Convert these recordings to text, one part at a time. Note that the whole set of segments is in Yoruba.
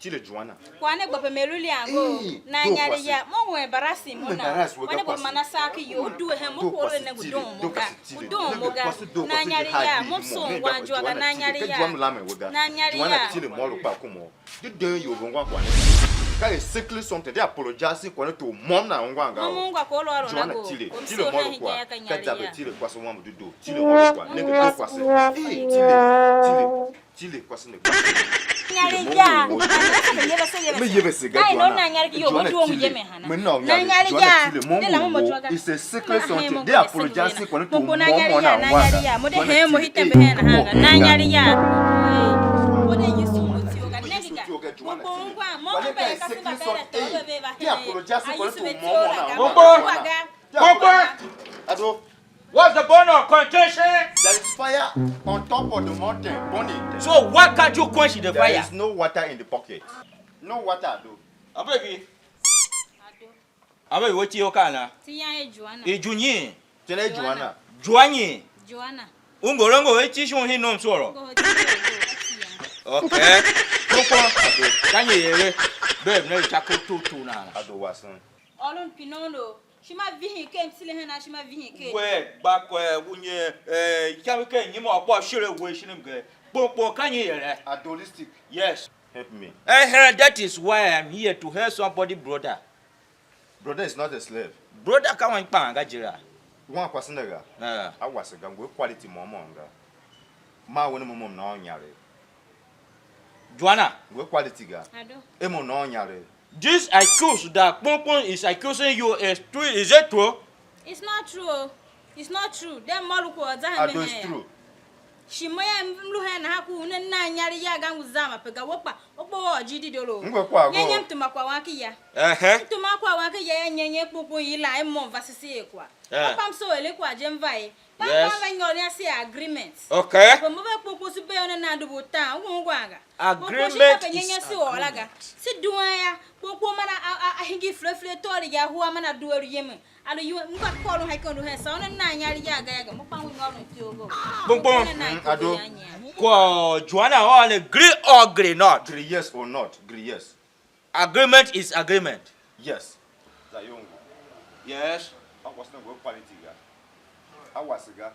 Chile Joanna. Kwane bope meluli ango na nyari ya mo we barasi mo na wane bo manasaki yo du he mo ko na gudon moga na nyari ya mo so wanjo ga na nyari ya na nyari ya Chile mo lo pa komo de yo ngwa kwa ka e sickly something they apologize kwa to mom na ngwa nga mo ngwa ko lo aro na go Chile mo lo kwa ka jabe Chile kwa so mo do Chile mo lo kwa ne do kwa se Chile kwa se ne nyari ya me yebe se ga no na nyari yo do mu yeme hana na nyari ya ne la mo chwa ga it's a sickly something they apologize kwa to mom na ngwa nyari ya mo de he mo hitembe he na hanga na nyari ya mo de yisu mo ti o ga ne diga mo be ka se ba bele to be ba he apologize kwa to Mom Ado. What's the bone of contention? There is fire on top of the mountain, burning. So why can't you quench the fire? There is no water in the pocket. No water, though. Baby. Abe what you can? Tia Joanna. Junior. Tell Joanna. Joanna. Ungorongo echi on him no sorrow. Okay. Can you hear? Babe, no tackle two now. Ado was son. Olun Pinono. She might be here, came to her, she might be here. Where back where when you can't you more about sure wishing him good. But can you hear? Adolistic. Yes. Help me. I heard that is why I'm here to help somebody, brother. Brother is not a slave. Brother, come on, Pangajira. One person, I was a gun with quality momonga. Ma when mum no nyare. Joanna, with quality ga. Emo no nyare. This accuse that Pompon is accusing you is true. Is it true? It's not true. It's not true. Them Moluko is true. She may have Haku and Yari Yagan Zama Pegawopa, Opo, Gidi Dolo. Yam to Makwakia. To Makwakia and Yanya Pupu Ila and Mon Vasisequa. I'm so eloquent, Jemvai. Yes. Agreement. Okay. Agreement. Sit do I give fluffy told ya who am I do a yemen. And you call him Haikon to her son and 9 yaga. Joanna on agree or agree not. 3 years or not. 3 years. Agreement is agreement. Yes. Yes. I was not good quality. I was a guy.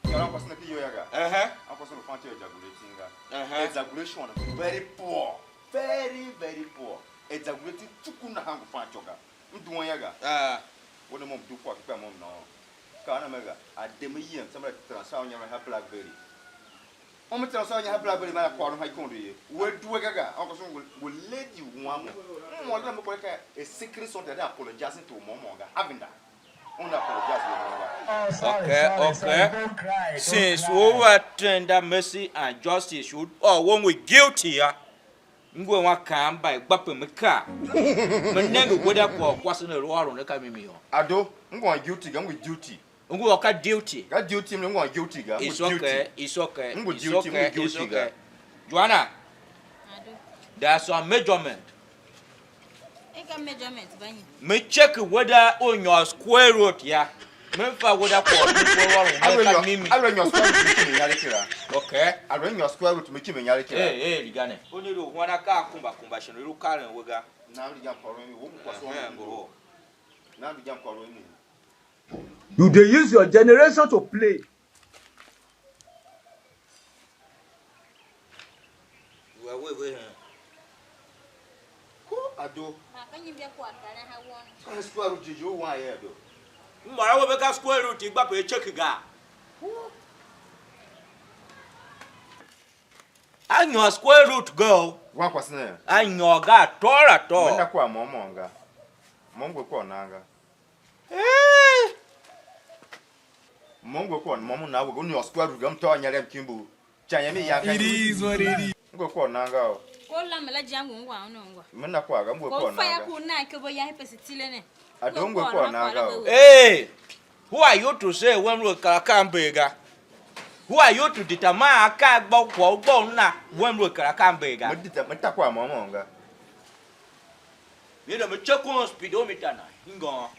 I was not a yoga. I was not a ejaculating. Ejaculation very poor. Very, very poor. Ejaculating Tukuna Hang Fanchoga. Mduayaga. What the mom do for the mom now? Carnamega. At Demian, somebody transfer on your blackberry. Almost transfer on your blackberry, my quarter high country. Where do a gaga? Uncle will let you one more than a secret sort that apologizing to Momonga. Having that. Okay. Since over tender mercy and justice should when we guilty, I'm going to come by Bapping car. My name would have wasn't a war on the coming. I do. I'm going guilty. I'm with duty. I'm going to duty. Got duty. I'm going guilty. It's okay. It's okay. I'm with duty. It's okay. Joanna, there's some measurement. Measurement, me check whether on your square root, yeah. Me for whether I run your square root to me, okay. I run your square root to make him in Yariki. Hey, Ligane. Only do one car combustion, you car and wigger. Now the young following you. Now the young following you. They use your generation to play. Wait. I do. Can you be a quarter? I have one. I swear to you, why I do. I will make a square root, but a check again. I'm your square root girl. One person there. I'm your guy, Tora. Momonga. Mongo Nanga. Mongo Mom now we're going to your square root. I'm telling you, Kimbu. It is what it is. Go for Nanga. Kola mela jangu ngwa onongwa. Mna kwa ga mwe kwa na. Ko fire ku na ke bo ya hepesitile ne. Adongwe kwa na ga. Hey, who are you to say when we Karakambega? Who are you to determine a car about Kwagh when we Karakambega? Mta kwa mamonga. You know, me check on speedometer na. Hingo.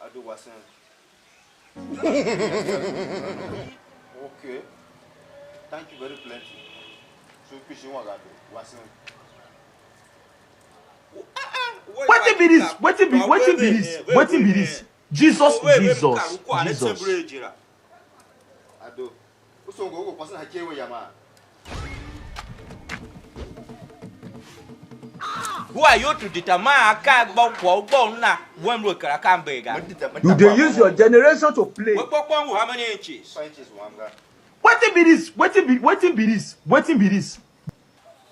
Ado wasen. Okay. Thank you very plenty. So fishing one gado wasen. Wetin be this? Wetin be this? Jesus. Ado. Usongo go pass na kewe ya ma. Who are you to determine a car about Kwagh when we Karakambega? You dey use your generation to play. How many inches? 5 inches wanga. Wetin be this? Wetin be this?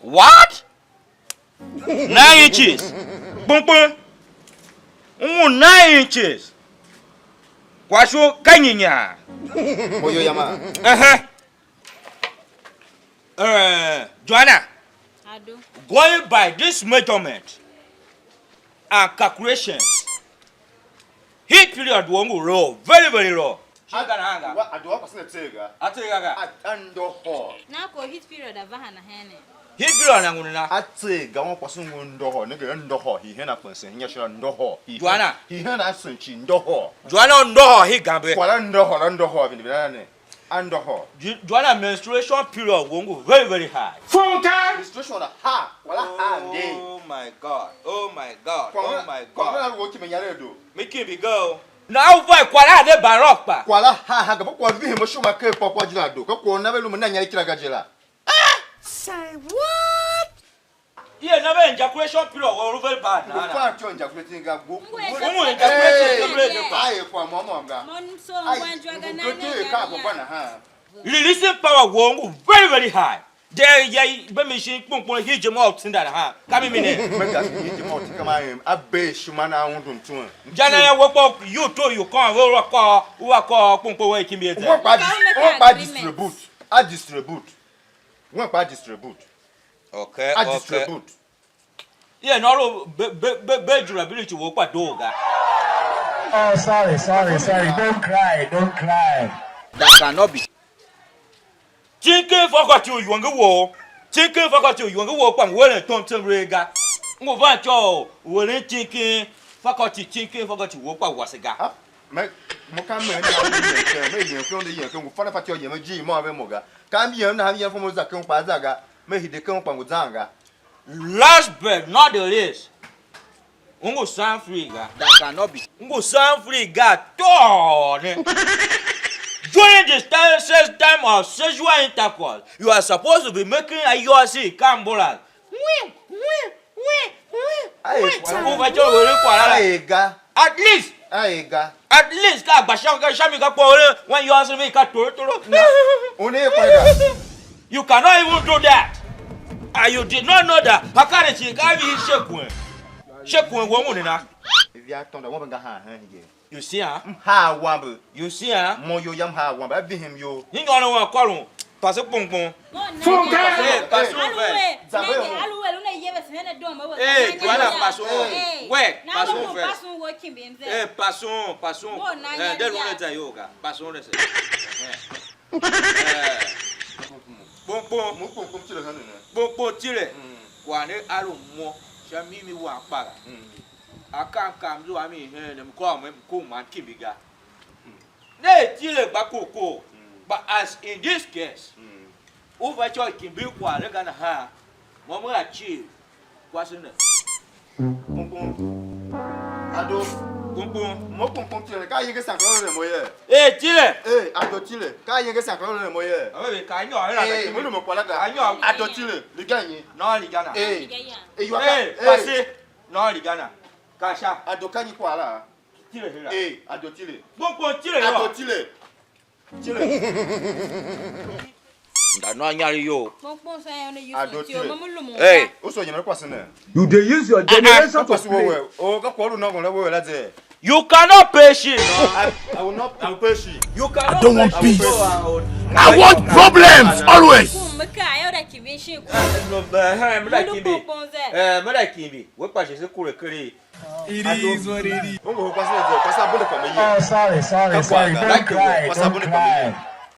What? 9 inches. Boom. 9 inches. Kwasho kanyinya. Oyo yama. Joanna. Ado. Going by this measurement and calculations, heat period won't raw, very raw. Ado pass na tega. Ando ho. Na ko hit period avaha na hene. Heat period na ngunina. Atega won pass ndo ho, ne ge ndo ho, hi hena kwense, nya shira ndo ho. Joanna. Hi hena asunchi ndo ho. Joanna ndo ho hi gambe. Kwala ndo ho bi ne. Ando ho. Joanna menstruation period won't go very high. Menstruation na ha, wala ha nde. Oh my God. Kwala wo ki me nyare do. Make him be go. Now boy kwala de barok pa. Kwala ha ga kwa vi mo shuma ke pokwa jina do. Ko na belu mo na nyare kira gajela. Say what? Yeah, never ejaculation period or very bad. Kwa cho ejaculation ga go. Ai kwa momo ga. Mon so ngwanjwa ga na na. Releasing power won't very high. There ye be machine pon hije mo out in that ha. Come me ne. Mega hije mo ti kama em abe shuma na hundun tun. Jana ya wopo you to you come we ko pon we kimi ete. Wọ́n pa distribute. I distribute. Wọ́n pa distribute. Okay. I distribute. Yeah, no be durability wo pa do ga. Oh, sorry. Don't cry. That cannot be. Chinke fakati you wo pa wo le ton rega. Ngo va cho wo le chinke fakati wo pa wasiga. Me mo kan me ni yen ko de yen ko fa na pati o yen ji mo ave mo ga. Kan bi yen na yen fo mo za kan pa za ga. Me hide kan pa ngo zanga. Last but not the least. Ngo sound free ga. That cannot be. Ngo sound free ga to. During this time of sexual intercourse, you are supposed to be making a URC cambola. At least, when you ask me, you cannot even do that. And you did not know that. How can it shake woman? If you are told, I won't go here. You see, huh? Ha wambu. You see, huh? Mo yo yam ha wambu. I be him yo. You don't know what call pass a pong pong. Akam do ami he dem ko am ko man kibiga. Ne tile bakoko. But as in this case, over choy can be kwa le gana ha. Mo mo achieve. Kwasene. Ado Pom mo pom tile ka yin ke sankro le mo ye. tile. Ado tile ka yin ke sankro le mo ye. Awe ka nyo ra ka mo mo kwala ga. Ado tile li ganyi. No li gana. You are passé. No li gana. Kasha. Ado kanyi kwala. Tile hera. Ado tile. Pom tile. Ado tile. That no nyari yo. Hey, also you know You dey use your generation to play. Oh, go call no go level like that. You cannot pay shit. I will not pay shit. You cannot. I don't want peace. I want problems always. Maka, I like him. She no, Kimbi. What was his cool curry? It is what it is. Ungo passa a bola para mim. Oh, sorry. Don't cry.